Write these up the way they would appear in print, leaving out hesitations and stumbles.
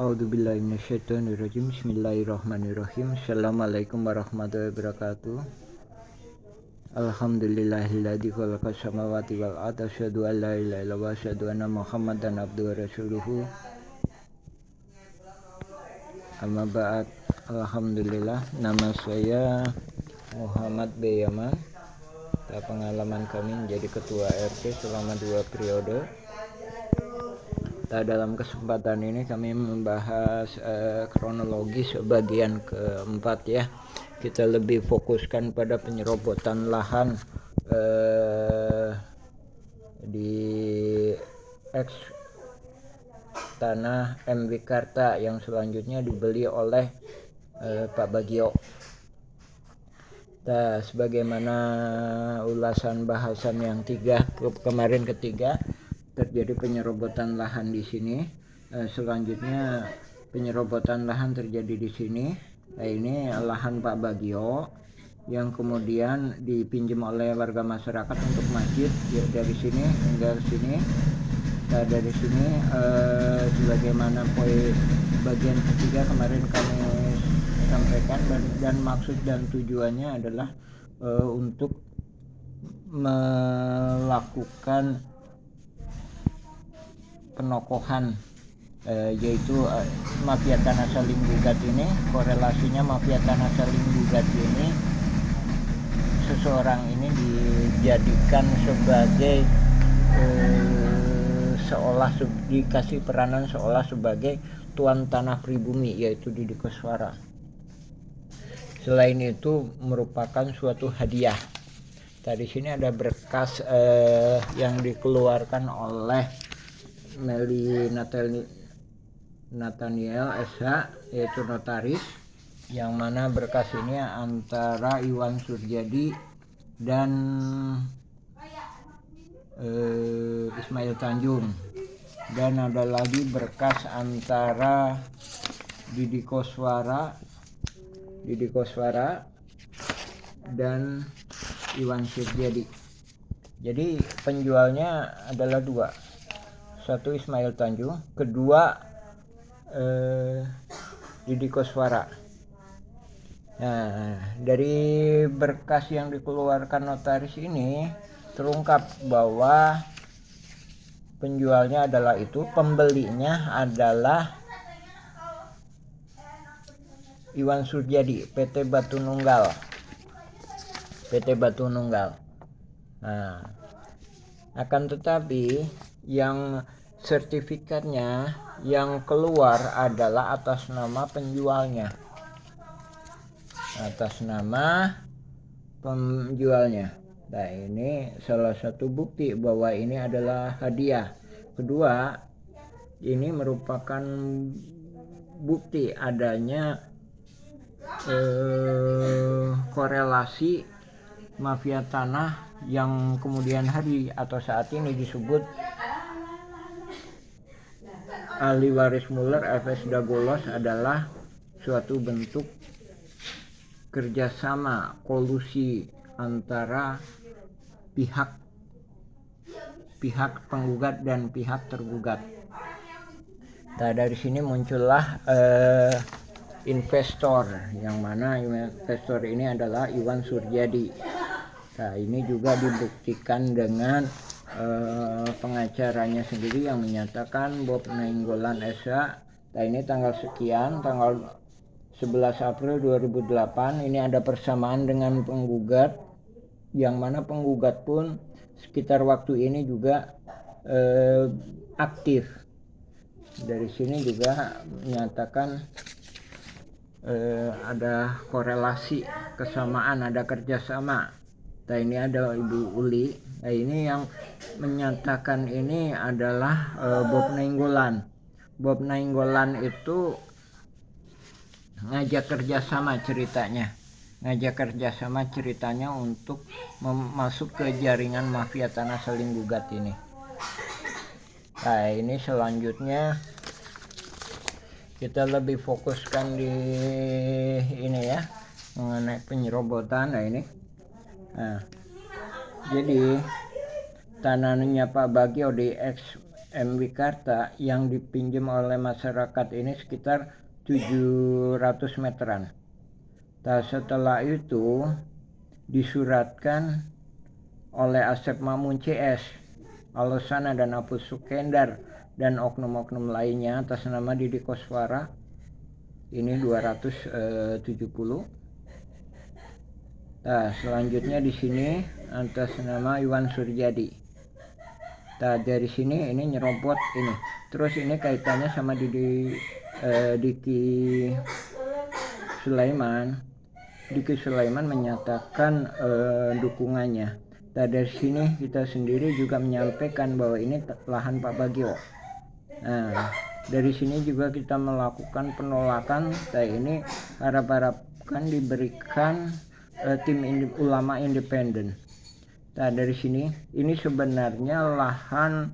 A'udzubillahi minasyaitonirrajim. Bismillahirrahmanirrahim. Assalamualaikum warahmatullahi wabarakatuh. Alhamdulillahilladzi khalaqas samawati wal arda asyhadu an la ilaha illallah wa asyhadu anna Muhammadan abduhu wa rasuluhu. Amma ba'd. Alhamdulillah, nama saya Muhammad B. Yaman. Pengalaman kami menjadi ketua RT selama 2 periode. Dalam kesempatan ini kami membahas kronologis bagian keempat ya. Kita lebih fokuskan pada penyerobotan lahan di eks tanah M. Wikarta yang selanjutnya dibeli oleh Pak Bagio. Nah, sebagaimana ulasan bahasan yang kemarin ketiga, terjadi penyerobotan lahan di sini. Selanjutnya penyerobotan lahan terjadi di sini. Nah, ini lahan Pak Bagio yang kemudian dipinjam oleh warga masyarakat untuk masjid ya, dari sini hingga sini. Nah, dari sini sebagaimana poin bagian ketiga kemarin kami sampaikan, dan maksud dan tujuannya adalah untuk melakukan penokohan yaitu mafia tanah saling gugat ini. Korelasinya mafia tanah saling gugat ini, seseorang ini dijadikan sebagai dikasih peranan seolah sebagai tuan tanah pribumi, yaitu Didi Koswara. Selain itu merupakan suatu hadiah. Di sini ada berkas yang dikeluarkan oleh Meli Nathaniel SH, yaitu notaris, yang mana berkas ini antara Iwan Surjadi dan Ismail Tanjung. Dan ada lagi berkas antara Didi Koswara dan Iwan Surjadi. Jadi penjualnya adalah dua, satu Ismail Tanjung, kedua Didi Koswara. Nah, dari berkas yang dikeluarkan notaris ini terungkap bahwa penjualnya adalah itu, pembelinya adalah Iwan Surjadi, PT Batu Nunggal. Nah, akan tetapi yang sertifikatnya yang keluar adalah atas nama penjualnya. Nah, ini salah satu bukti bahwa ini adalah hadiah. Kedua, ini merupakan bukti adanya korelasi mafia tanah yang kemudian hari atau saat ini disebut ahli waris Muller FS Dagolos adalah suatu bentuk kerjasama kolusi antara pihak penggugat dan pihak tergugat. Nah, dari sini muncullah investor, yang mana investor ini adalah Iwan Surjadi. Nah, ini juga dibuktikan dengan pengacaranya sendiri yang menyatakan Bob Nainggolan SH. Nah, ini tanggal sekian, tanggal 11 April 2008, ini ada persamaan dengan penggugat, yang mana penggugat pun sekitar waktu ini juga aktif. Dari sini juga menyatakan ada korelasi, kesamaan, ada kerjasama. Nah, ini ada Ibu Uli. Nah, ini yang menyatakan ini adalah Bob Nainggolan. Bob Nainggolan itu ngajak kerjasama ceritanya untuk masuk ke jaringan mafia tanah saling gugat ini. Nah, ini selanjutnya kita lebih fokuskan di ini ya, mengenai penyerobotan. Nah, ini. Nah, jadi tanahnya Pak Bagio di eks Wikarta yang dipinjam oleh masyarakat ini sekitar 700 meteran. Nah, setelah itu disuratkan oleh Asep Makmun CS, Alosana dan Apus Sukendar dan oknum-oknum lainnya atas nama Didi Koswara. Ini 270. Nah, selanjutnya di sini atas nama Iwan Suryadi. Nah, dari sini ini nyerobot ini. Terus ini kaitannya sama Diki Sulaiman. Diki Sulaiman menyatakan dukungannya. Nah, dari sini kita sendiri juga menyampaikan bahwa ini lahan Pak Bagio. Nah, dari sini juga kita melakukan penolakan. Nah, ini harap-harapkan diberikan tim ulama independen. Nah, dari sini ini sebenarnya lahan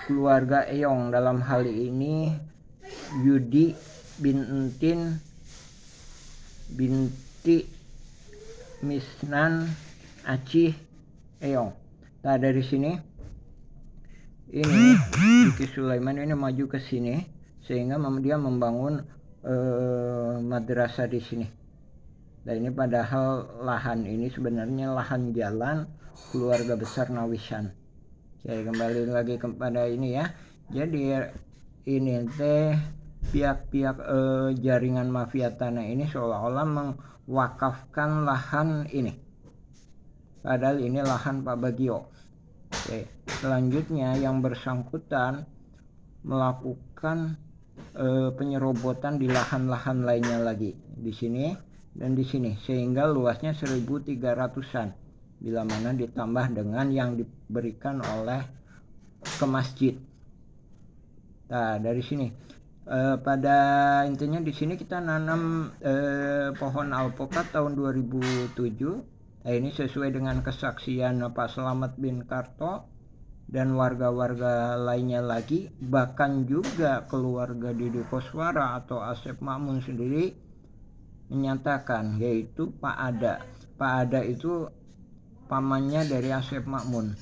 keluarga Eyong, dalam hal ini Yudi bin Entin binti Misnan Acih Eyong. Nah, dari sini ini Diki Sulaiman ini maju ke sini sehingga dia membangun madrasah di sini. Nah, ini padahal lahan ini sebenarnya lahan jalan keluarga besar Nawisan. Saya kembali lagi kepada ini ya. Jadi ini teh pihak-pihak jaringan mafia tanah ini seolah-olah mewakafkan lahan ini. Padahal ini lahan Pak Bagio. Oke. Selanjutnya yang bersangkutan melakukan penyerobotan di lahan-lahan lainnya lagi di sini dan di sini, sehingga luasnya 1.300-an bila mana ditambah dengan yang diberikan oleh ke masjid. Nah, dari sini pada intinya di sini kita nanam pohon alpukat tahun 2007. Nah, ini sesuai dengan kesaksian Pak Slamet bin Karto dan warga-warga lainnya lagi, bahkan juga keluarga Didi Koswara atau Asep Makmun sendiri menyatakan, yaitu Pak Ada. Pak Ada itu pamannya dari Asep Makmun.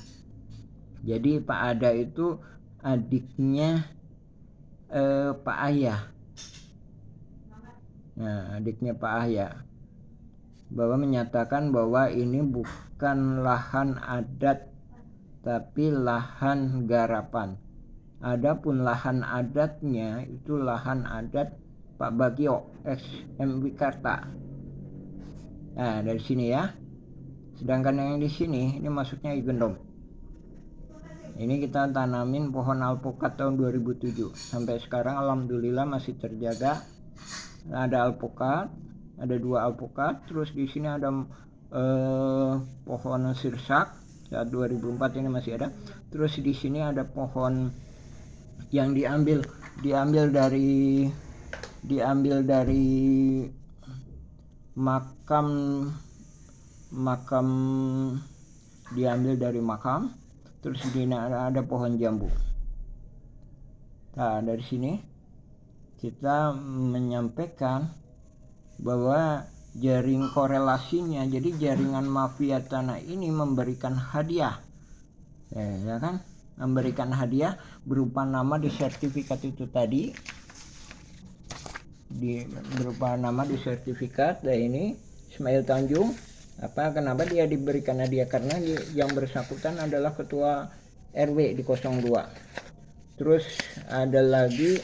Jadi Pak Ada itu adiknya Pak Ayah. Nah, adiknya Pak Ayah. Bahwa menyatakan bahwa ini bukan lahan adat tapi lahan garapan. Adapun lahan adatnya itu lahan adat Pak Bagio ex Wikarta. Nah, dari sini ya. Sedangkan yang di sini ini masuknya Igendom. Ini kita tanamin pohon alpukat tahun 2007. Sampai sekarang alhamdulillah masih terjaga. Ada alpukat, ada 2 alpukat. Terus di sini ada pohon sirsak. Saat 2004 ini masih ada. Terus di sini ada pohon yang diambil dari makam, diambil dari makam. Terus di sini ada pohon jambu. Nah, dari sini kita menyampaikan bahwa jaring korelasinya, jadi jaringan mafia tanah ini memberikan hadiah, ya kan, memberikan hadiah berupa nama di sertifikat itu tadi, berupa nama di sertifikat. Dan ini Ismail Tanjung. Kenapa dia diberikan hadiah? Karena yang bersangkutan adalah ketua RW di 02. Terus ada lagi